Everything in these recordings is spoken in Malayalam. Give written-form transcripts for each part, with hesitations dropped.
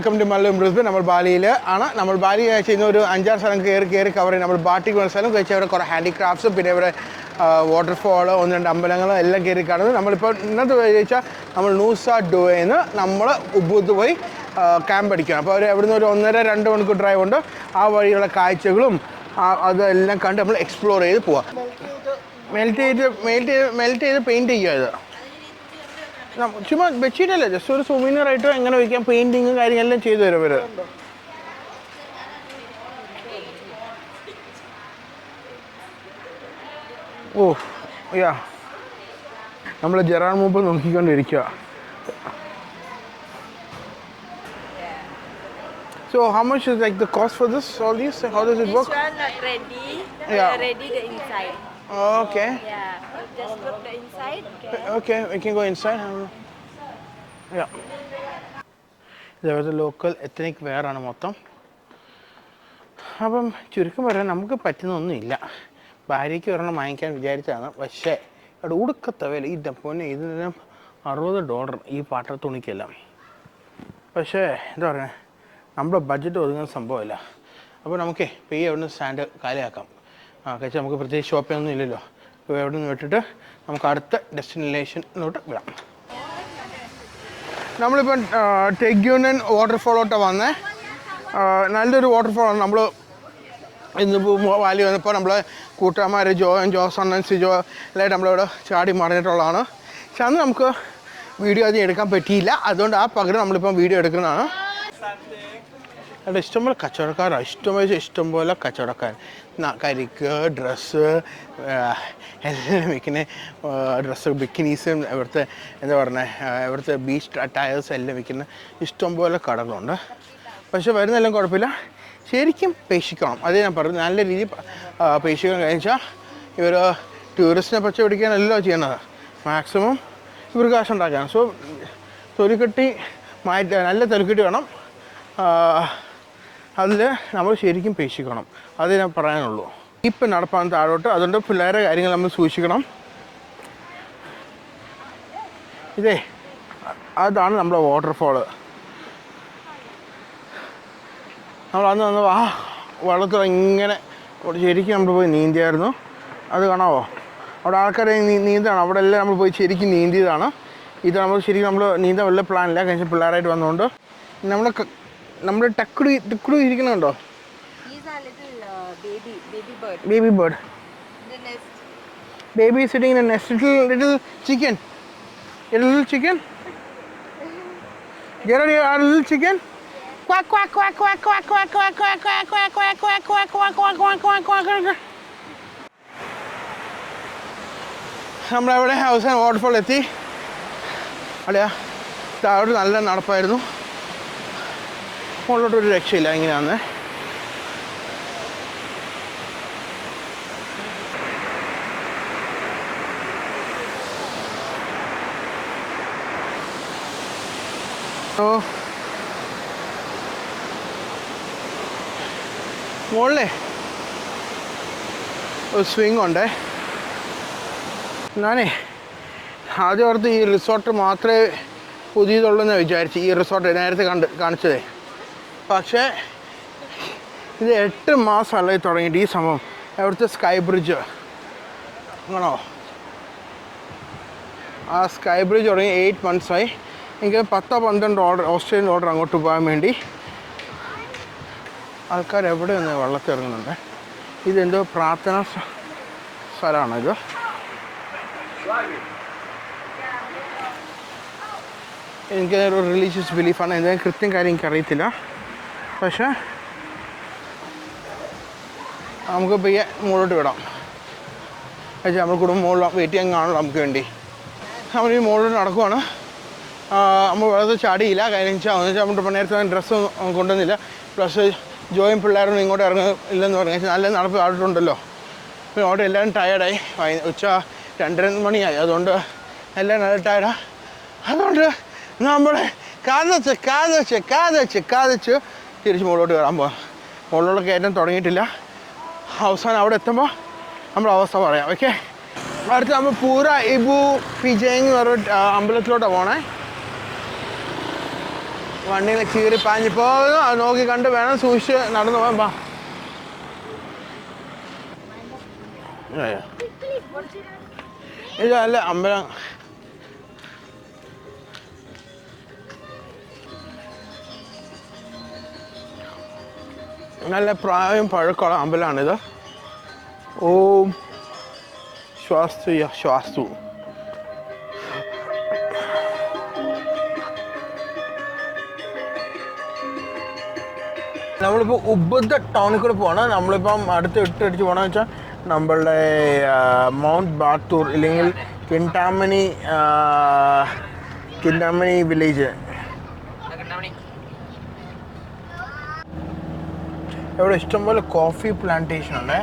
Welcome to Mallu Brisbane. നമ്മൾ ബാലിയിൽ ആണ്. നമ്മൾ ബാലി ചെയ്യുന്ന ഒരു 5-6 സ്ഥലം കയറി കവർ ചെയ്യും. നമ്മൾ ബാട്ടിക്ക് വന്ന സ്ഥലം കഴിച്ചാൽ അവിടെ കുറേ ഹാൻഡിക്രാഫ്റ്റ്സും പിന്നെ ഇവിടെ വാട്ടർഫോൾ 1-2 അമ്പലങ്ങളും എല്ലാം കയറി കാണുന്നത്. നമ്മളിപ്പോൾ ഇന്നത്തെ ചോദിച്ചാൽ നമ്മൾ നൂസ ഡുവയിൽ നമ്മൾ ഉബുദ് പോയി ക്യാമ്പ് അടിക്കണം. അപ്പോൾ അവർ അവിടുന്ന് ഒരു 1.5-2 മണിക്കൂർ ഡ്രൈവ് ഉണ്ട്. ആ വഴിയുള്ള കാഴ്ചകളും അതെല്ലാം കണ്ട് നമ്മൾ എക്സ്പ്ലോർ ചെയ്ത് പോവാം. മെൽറ്റ് ചെയ്ത് പെയിൻറ്റ് ചെയ്യുക. ഇത് ചുമ്മാ ബെഡ്ഷീറ്റല്ല, ജസ്റ്റ് ഒരു സുവീനിയറായിട്ട് എങ്ങനെ വയ്ക്കാം. പെയിൻറ്റിങ്ങും കാര്യങ്ങളെല്ലാം ചെയ്തു തരും ഇവർ. ഓ യാ, നമ്മൾ ജെറാൻ മൂപ്പ് നോക്കിക്കൊണ്ടിരിക്കുക. So how much is like the cost for this, all these? How does it work? This one not ready. Yeah. Ready the inside. Okay. Yeah. Just put the inside. Okay, we can go inside. Yeah. ഇതേപോലത്തെ ലോക്കൽ എത്നിക് വെയറാണ് മൊത്തം. അപ്പം ചുരുക്കം പറയാൻ നമുക്ക് പറ്റുന്നൊന്നുമില്ല. ഭാര്യയ്ക്ക് ഒരെണ്ണം വാങ്ങിക്കാൻ വിചാരിച്ചതാണ്. പക്ഷേ അവിടെ ഉടുക്കത്തെ വില ഈ ഡപ്പോനെ ഇതിനെല്ലാം $60 ഈ പാട്ട തുണിക്കെല്ലാം. പക്ഷേ എന്താ പറയുക, നമ്മുടെ ബഡ്ജറ്റ് ഒതുങ്ങുന്ന സംഭവമില്ല. അപ്പോൾ നമുക്കേ ഇപ്പോൾ ഈ എവിടെ നിന്ന് സ്റ്റാൻഡ് കാലിയാക്കാം. കഴിച്ചാൽ നമുക്ക് പ്രത്യേകിച്ച് ഷോപ്പിങ്ങൊന്നും ഇല്ലല്ലോ. ഇപ്പോൾ എവിടെ നിന്ന് വിട്ടിട്ട് നമുക്ക് അടുത്ത ഡെസ്റ്റിനേഷനിലോട്ട് വിടാം. നമ്മളിപ്പം ടെഗ്യൂനൻ വാട്ടർഫോളോട്ട് വന്നേ. നല്ലൊരു വാട്ടർഫോളാണ്. നമ്മൾ ഇന്നിപ്പോൾ വാലി വന്നപ്പോൾ നമ്മൾ കൂട്ടുകാരന്മാർ ജോസണ്ണൻ സിജോ എല്ലായിട്ട് നമ്മളിവിടെ ചാടി മറിഞ്ഞിട്ടുള്ളതാണ്. പക്ഷെ അന്ന് നമുക്ക് വീഡിയോ അധികം എടുക്കാൻ പറ്റിയില്ല. അതുകൊണ്ട് ആ പകരം നമ്മളിപ്പം വീഡിയോ എടുക്കുന്നതാണ്. അവിടെ ഇഷ്ടംപോലെ കച്ചവടക്കാരാണ്. ഇഷ്ടംപോലെ കച്ചവടക്കാർ. കരിക്ക്, ഡ്രസ്സ് എല്ലാം വിൽക്കുന്ന ഡ്രസ്സ്, ബിക്കിനീസും ഇവിടുത്തെ എന്താ പറയുന്നത് ഇവിടുത്തെ ബീച്ച് ടയേഴ്സ് എല്ലാം വിൽക്കുന്ന ഇഷ്ടംപോലെ കടകളുണ്ട്. പക്ഷെ വരുന്നെല്ലാം കുഴപ്പമില്ല. ശരിക്കും പേക്ഷിക്കണം. അതേ ഞാൻ പറഞ്ഞു, നല്ല രീതിയിൽ പേക്ഷിക്കാൻ കഴിച്ചാൽ ഇവർ ടൂറിസ്റ്റിനെ പച്ച പിടിക്കാനല്ലോ ചെയ്യണത്. മാക്സിമം ഇവർ കാശുണ്ടാക്കുകയാണ്. സോ തൊലിക്കെട്ടി നല്ല തൊലിക്കെട്ടി വേണം. അതിൽ നമ്മൾ ശരിക്കും പേക്ഷിക്കണം. അതേ ഞാൻ പറയാനുള്ളൂ. ഇപ്പം നടപ്പാൻ താഴോട്ട്. അതുകൊണ്ട് പിള്ളേരെ കാര്യങ്ങൾ നമ്മൾ സൂക്ഷിക്കണം. ഇതേ അതാണ് നമ്മുടെ വാട്ടർഫോള്. നമ്മൾ അന്ന് ആ വെള്ളത്തിൽ ഇങ്ങനെ ശരിക്കും നമ്മൾ പോയി നീന്തിയായിരുന്നു. അത് കാണാമോ? അവിടെ ആൾക്കാരെ നീന്താണ്. അവിടെ എല്ലാം നമ്മൾ പോയി ശരിക്കും നീന്തിയതാണ്. ഇത് നമ്മൾ ശരിക്കും നമ്മൾ നീന്താൻ വല്ല പ്ലാനില്ല. കഴിഞ്ഞ പിള്ളേരായിട്ട് വന്നുകൊണ്ട് നമ്മുടെ ടക്കുടു ഇരിക്കുന്നുണ്ടോ? Baby bird. The nest. Baby is sitting in a nest. Little chicken. A little chicken. Gerard, you are a little chicken. Quack quack quack quack quack quack quack quack quack quack quack quack quack quack quack quack quack quack. നമ്മളവിടെ അവസാനം വാട്ടർഫോൾ എത്തി. അല്ലയാ താഴോട്ട് നല്ല നടപ്പായിരുന്നു. മുകളിലോട്ടൊരു രക്ഷയില്ല. ഇങ്ങനെയാന്ന് മുകളിലേ ഒരു സ്വിങ് ഉണ്ടേ. ഞാനേ ആദ്യം ഓർത്ത് ഈ റിസോർട്ട് മാത്രമേ പുതിയതുള്ളൂ എന്ന് വിചാരിച്ചു. ഈ റിസോർട്ട് നേരത്തെ കാണിച്ചതേ. പക്ഷേ ഇത് 8 മാസമല്ല തുടങ്ങിയിട്ട് ഈ സംഭവം. അവിടുത്തെ സ്കൈ ബ്രിഡ്ജ് ആണോ? ആ സ്കൈ ബ്രിഡ്ജ് തുടങ്ങി 8 മന്ത്സായി. എനിക്ക് $10-12 ഓസ്ട്രേലിയൻ ഡോളർ അങ്ങോട്ട് പോകാൻ വേണ്ടി ആൾക്കാർ എവിടെ നിന്ന് വെള്ളത്തിൽ ഇറങ്ങുന്നുണ്ട്. ഇതെന്തോ പ്രാർത്ഥനാ സ്ഥലമാണിത്. എനിക്കൊരു റിലീജിയസ് ബിലീഫാണ്. എന്തെങ്കിലും കൃത്യം കാര്യം എനിക്കറിയത്തില്ല. പക്ഷേ നമുക്ക് പയ്യെ മുകളിലോട്ട് വിടാം. പക്ഷേ നമ്മൾ കുടുംബം മുകളിൽ വെയിറ്റ് ചെയ്യാൻ കാണുള്ളൂ നമുക്ക് വേണ്ടി. നമ്മൾ ഈ മുകളിലോട്ട് നടക്കുവാണ്. നമ്മൾ വെള്ളത്തിൽ ചാടിയില്ല. കാര്യം വെച്ചാൽ നമ്മൾ നേരത്തെ ഡ്രസ്സൊന്നും കൊണ്ടുവന്നില്ല. പ്ലസ് ജോയും പിള്ളേരൊന്നും ഇങ്ങോട്ട് ഇല്ലെന്ന് പറഞ്ഞു. നല്ല നടപ്പ് ആയിട്ടുണ്ടല്ലോ. പിന്നെ അവിടെ എല്ലാവരും ടയർഡായി. ഉച്ച 2:30 മണിയായി. അതുകൊണ്ട് എല്ലാം നല്ല ടയർഡാണ്. അതുകൊണ്ട് നമ്മൾ കാതച്ച് തിരിച്ച് മുകളിലോട്ട് കയറാൻ പോകാം. മുകളിലോട്ട് കയറ്റാൻ തുടങ്ങിയിട്ടില്ല. അവസാനം അവിടെ എത്തുമ്പോൾ നമ്മൾ അവസ്ഥ പറയാം. ഓക്കെ, അടുത്ത് നമ്മൾ പൂര ഇബു ഫിജേങ് എന്ന് പറഞ്ഞ അമ്പലത്തിലോട്ടാണ് പോണേ. വണ്ടിയിൽ കീറി പാഞ്ഞു പോകുന്നു. അത് നോക്കി കണ്ട് വേണം സൂക്ഷിച്ച് നടന്നു പോകാൻ. വാ. ഇതല്ല അമ്പലം. നല്ല പ്രായം പഴക്കമുള്ള അമ്പലമാണിത്. ഓം ശ്വാസ്തു. നമ്മളിപ്പോൾ ഉബുദ്ധ ടൗണിൽ കൂടെ പോകണം. നമ്മളിപ്പം അടുത്ത് ഇട്ടടിച്ച് പോകണമെന്ന് വെച്ചാൽ നമ്മളുടെ മൗണ്ട് ബാത്തൂർ ഇല്ലെങ്കിൽ കിൻടാമണി വില്ലേജ്. ഇവിടെ ഇഷ്ടംപോലെ കോഫി പ്ലാന്റേഷൻ ഉണ്ട്.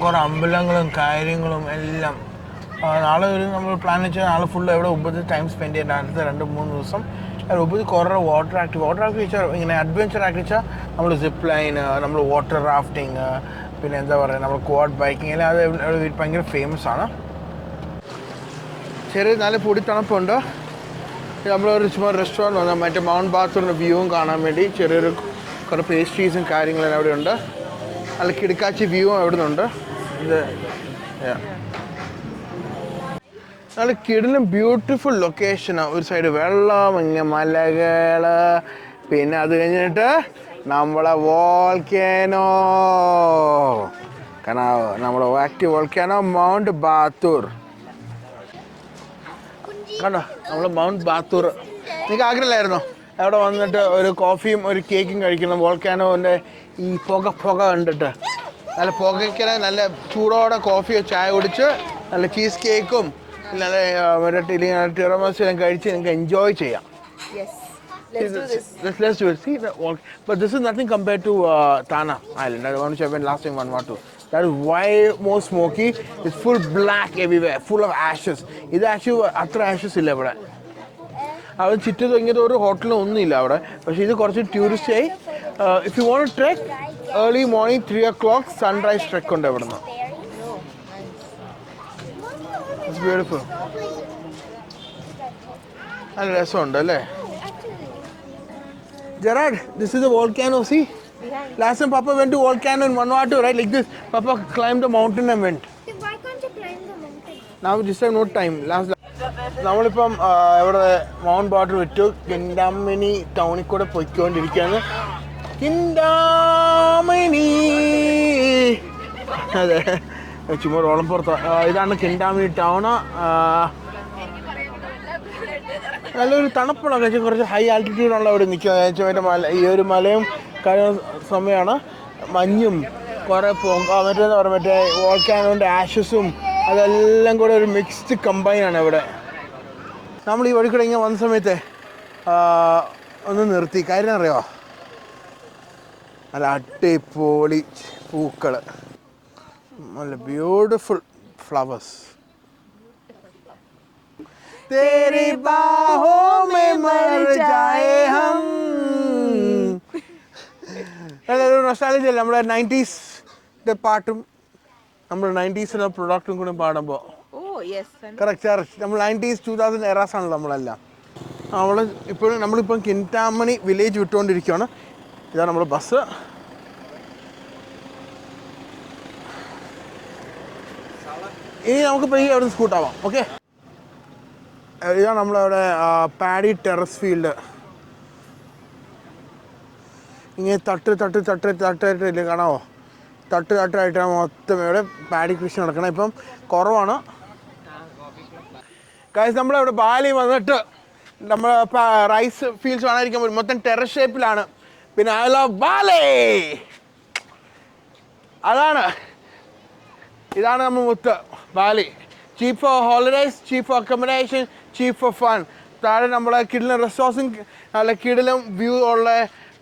കുറേ അമ്പലങ്ങളും കാര്യങ്ങളും എല്ലാം. നാളെ ഒരു നമ്മൾ പ്ലാൻ വെച്ചാൽ നാളെ ഫുള്ള് എവിടെ ഉബുദ്ധ ടൈം സ്പെൻഡ് ചെയ്യേണ്ട. അടുത്ത 2-3 ദിവസം ഉബുദ്ധ കുറേ വാട്ടർ ആക്ടിവിറ്റി വെച്ചാൽ ഇങ്ങനെ അഡ്വഞ്ചർ ആക്കി വെച്ചാൽ നമ്മൾ സിപ്പ് ലൈൻ, നമ്മൾ വാട്ടർ റാഫ്റ്റിങ്, പിന്നെ എന്താ പറയുക നമ്മൾ ക്വാഡ് ബൈക്കിങ് എല്ലാം അത് ഭയങ്കര ഫേമസ് ആണ്. ചെറിയ നല്ല പൊടി തണുപ്പുണ്ട്. നമ്മളൊരു ചുമ്മാ റെസ്റ്റോറൻറ്റ് വന്നാൽ മറ്റേ മൗണ്ട് ബാത്തൂറിൻ്റെ വ്യൂവും കാണാൻ വേണ്ടി ചെറിയൊരു കുറേ പേസ്ട്രീസും കാര്യങ്ങളും അവിടെ ഉണ്ട്. നല്ല കിടക്കാച്ചി വ്യൂവും അവിടെ നിന്നുണ്ട്. ഇത് നല്ല കിടിലും ബ്യൂട്ടിഫുൾ ലൊക്കേഷനാണ്. ഒരു സൈഡ് വെള്ളം, ഇങ്ങനെ മലകൾ, പിന്നെ അത് കഴിഞ്ഞിട്ട് നമ്മളെ വോൾക്കാനോ കനാവ്, നമ്മുടെ ആക്റ്റീവ് വോൾക്കാനോ മൗണ്ട് ബാത്തൂർ. കണ്ടോ നമ്മൾ മൗണ്ട് ബാത്തൂർ. നിങ്ങൾക്ക് ആഗ്രഹമില്ലായിരുന്നോ അവിടെ വന്നിട്ട് ഒരു കോഫിയും ഒരു കേക്കും കഴിക്കണം? വോൾക്കാനോൻ്റെ ഈ പുക കണ്ടിട്ട് നല്ല പുകയ്ക്ക് നല്ല ചൂടോടെ കോഫിയോ ചായ കുടിച്ച് നല്ല ചീസ് കേക്കും നല്ല ടിറമസും എല്ലാം കഴിച്ച് നിങ്ങൾക്ക് എൻജോയ് ചെയ്യാം. Let's do it. See, but this is nothing compared to Tana Island. I want to show you last time Vanuatu. That is way more smoky. It's full black everywhere, full of ashes. This actually അത്ര ashes ഇല്ല ഇവിടെ. അവിടെ ചുറ്റും ഇങ്ങനത്തെ ഒരു ഹോട്ടലും ഒന്നുമില്ല അവിടെ. പക്ഷേ ഇത് കുറച്ച് ടൂറിസ്റ്റ് ആയി. If you want to trek, early morning 3 o'clock sunrise trek ഉണ്ട് ഇവിടെ നിന്ന്. It's beautiful. നല്ല രസമുണ്ട് അല്ലേ? Gerard, this is a volcano, see? Last time Papa went to volcano in Vanuatu, right? Like this. Papa climbed the mountain and went. Why can't you climb the mountain? Now this time no time. നമ്മളിപ്പം ഇവിടെ മൗണ്ട് ബാത്തൂർ വിട്ടു കിൻടാമണി ടൗണിൽ കൂടെ പോയിക്കൊണ്ടിരിക്കുകയാണ്. കിൻടാമണി, അതെ ചുമ്മാ ഓളം പുറത്ത്. ഇതാണ് കിൻടാമണി ടൗണ്. നല്ലൊരു തണുപ്പുള്ള കുറച്ച് ഹൈ ആൾട്ടിറ്റ്യൂഡുള്ള അവിടെ നിൽക്കുക. മല, ഈ ഒരു മലയും കാര്യം സമയമാണ്. മഞ്ഞും കുറേ മറ്റേന്ന് പറയുക മറ്റേ വോൾക്കാനോൻ്റെ ആഷസും അതെല്ലാം കൂടെ ഒരു മിക്സ്ഡ് കമ്പൈനാണ് ഇവിടെ. നമ്മൾ ഈ വഴിക്കൂടെ ഇങ്ങനെ വന്ന സമയത്ത് ഒന്ന് നിർത്തി. കാര്യം അറിയാമോ? നല്ല അടിപൊളി പൂക്കൾ, നല്ല ബ്യൂട്ടിഫുൾ ഫ്ലവേഴ്സ്. तेरी बाहों में मर जाए हम. നല്ലൊരു നൊസ്റ്റാൾജിയ അല്ലേ നമ്മുടെ 90s പാട്ടും നമ്മുടെ 90s പ്രൊഡക്റ്റും കൂടെ പാടുമ്പോൾ. കറക്റ്റ് നമ്മൾ 90s 2000 എറാസ് ആണല്ലോ നമ്മളെല്ലാം. നമ്മളിപ്പം കിൻടാമണി വില്ലേജ് വിട്ടുകൊണ്ടിരിക്കുകയാണ്. ഇതാണ് നമ്മുടെ ബസ്. ഇനി നമുക്ക് പയ്യെ അവിടെ നിന്ന് സ്കൂട്ടാവാം. ഓക്കെ, ഇതാണ് നമ്മളവിടെ പാഡി ടെറസ് ഫീൽഡ്. ഇങ്ങനെ തട്ടായിട്ടില്ല, കാണാമോ? തട്ടായിട്ടാണ് മൊത്തം ഇവിടെ പാഡി കൃഷി നടക്കണം. ഇപ്പം കുറവാണ്. കാര്യം നമ്മളിവിടെ ബാലി വന്നിട്ട് നമ്മൾ റൈസ് ഫീൽഡ്സ് കാണാതിരിക്കാൻ പറ്റും. മൊത്തം ടെറസ് ഷേപ്പിലാണ്. പിന്നെ ഐ ലവ് ബാലി. ഇതാണ് നമ്മൾ മൊത്തം Bali. Cheap for holidays, cheap for accommodation, cheap for fun. താഴെ നമ്മളെ കിടിലം റിസോർട്സും നല്ല കിടിലം വ്യൂ ഉള്ള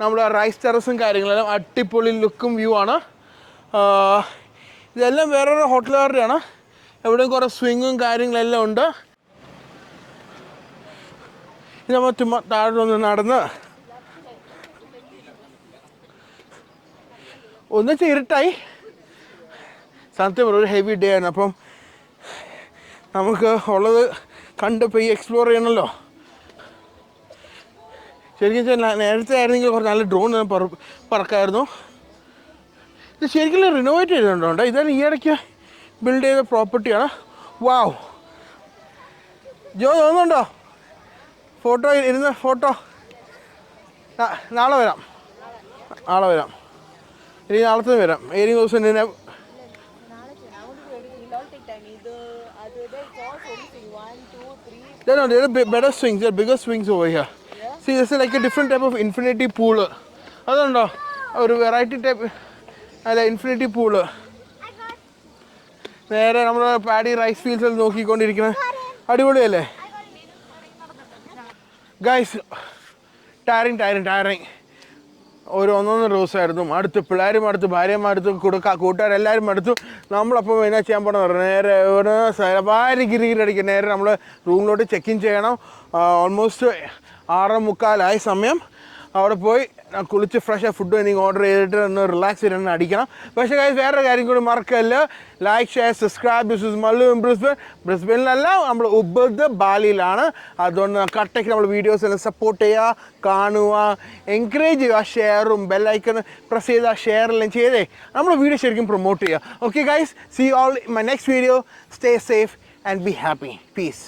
നമ്മുടെ റൈസ് ടെറസും കാര്യങ്ങളെല്ലാം അടിപൊളി ലുക്കും വ്യൂ ആണ്. ഇതെല്ലാം വേറൊരു ഹോട്ടലുകാരുടെയാണ്. എവിടെയും കുറേ സ്വിങ്ങും കാര്യങ്ങളെല്ലാം ഉണ്ട്. ഇത് നമ്മൾ ചുമ്മാ താഴെ ഒന്ന് നടന്ന് ഒന്നിച്ച് ഇരുട്ടായി. സത്യം ഒരു ഹെവി ഡേ ആണ്. അപ്പം നമുക്ക് ഉള്ളത് കണ്ട് പോയി എക്സ്പ്ലോർ ചെയ്യണമല്ലോ. ശരിക്കും നേരത്തെ ആയിരുന്നെങ്കിൽ കുറച്ച് നല്ല ഡ്രോൺ പറക്കായിരുന്നു. ഇത് ശരിക്കും റിനോവേറ്റ് ചെയ്തിട്ടുണ്ടോ? ഇതാണ് ഈ ഇടയ്ക്ക് ബിൽഡ് ചെയ്ത പ്രോപ്പർട്ടിയാണ്. വാവ്, ജോ തോന്നുന്നുണ്ടോ ഫോട്ടോ ഇരുന്ന് ഫോട്ടോ? നാളെ വരാം, ഇനി നാളത്തെ വരാം. ഏതെങ്കിലും ദിവസം എന്നെ No, there are better swings. There are bigger swings over here. Yeah? See, this is like a different type of infinity pool. അതുണ്ടോ ഒരു വെറൈറ്റി ടൈപ്പ് അല്ല ഇൻഫിനിറ്റി പൂള്. നേരെ നമ്മൾ പാഡി റൈസ് ഫീൽഡ്സിൽ നോക്കിക്കൊണ്ടിരിക്കുന്നത് അടിപൊളിയല്ലേ ഗൈസ്? ടയറിങ് ഒരു 1-1.5 ദിവസമായിരുന്നു. അടുത്ത് പിള്ളേരും അടുത്ത് ഭാര്യമാരടുത്തും കൂട്ടുകാരെല്ലാവരും അടുത്തു. നമ്മളപ്പോൾ എന്നാ ചെയ്യാൻ പോകണമെന്ന് പറഞ്ഞു, നേരെ ഒരു സവാരി ഗിരിഗിരി നേരെ നമ്മൾ റൂമിലോട്ട് ചെക്ക് ഇൻ ചെയ്യണം. ഓൾമോസ്റ്റ് 6:45 സമയം. അവിടെ പോയി കുളിച്ച് ഫ്രഷ് ഫുഡ് എന്തെങ്കിലും ഓർഡർ ചെയ്തിട്ട് ഒന്ന് റിലാക്സ് ചെയ്തിട്ട് അടിക്കണം. പക്ഷേ കാര്യം വേറൊരു കാര്യം കൂടി മറക്കല്ല, like, share, subscribe. This is Mallu in ബ്രിസ്ബനിലല്ല, നമ്മൾ ഉബദ് ബാലിയിലാണ്. അതുകൊണ്ട് കട്ടയ്ക്ക് നമ്മൾ വീഡിയോസ് എല്ലാം സപ്പോർട്ട് ചെയ്യുക, കാണുക, എൻകറേജ് ചെയ്യുക. ഷെയറും ബെല്ലൈക്കൺ പ്രസ് ചെയ്താൽ ഷെയറെല്ലാം ചെയ്തേ നമ്മൾ വീഡിയോ ശരിക്കും പ്രൊമോട്ട് ചെയ്യുക. Okay guys, see all in my next video. Stay safe and be happy. Piece.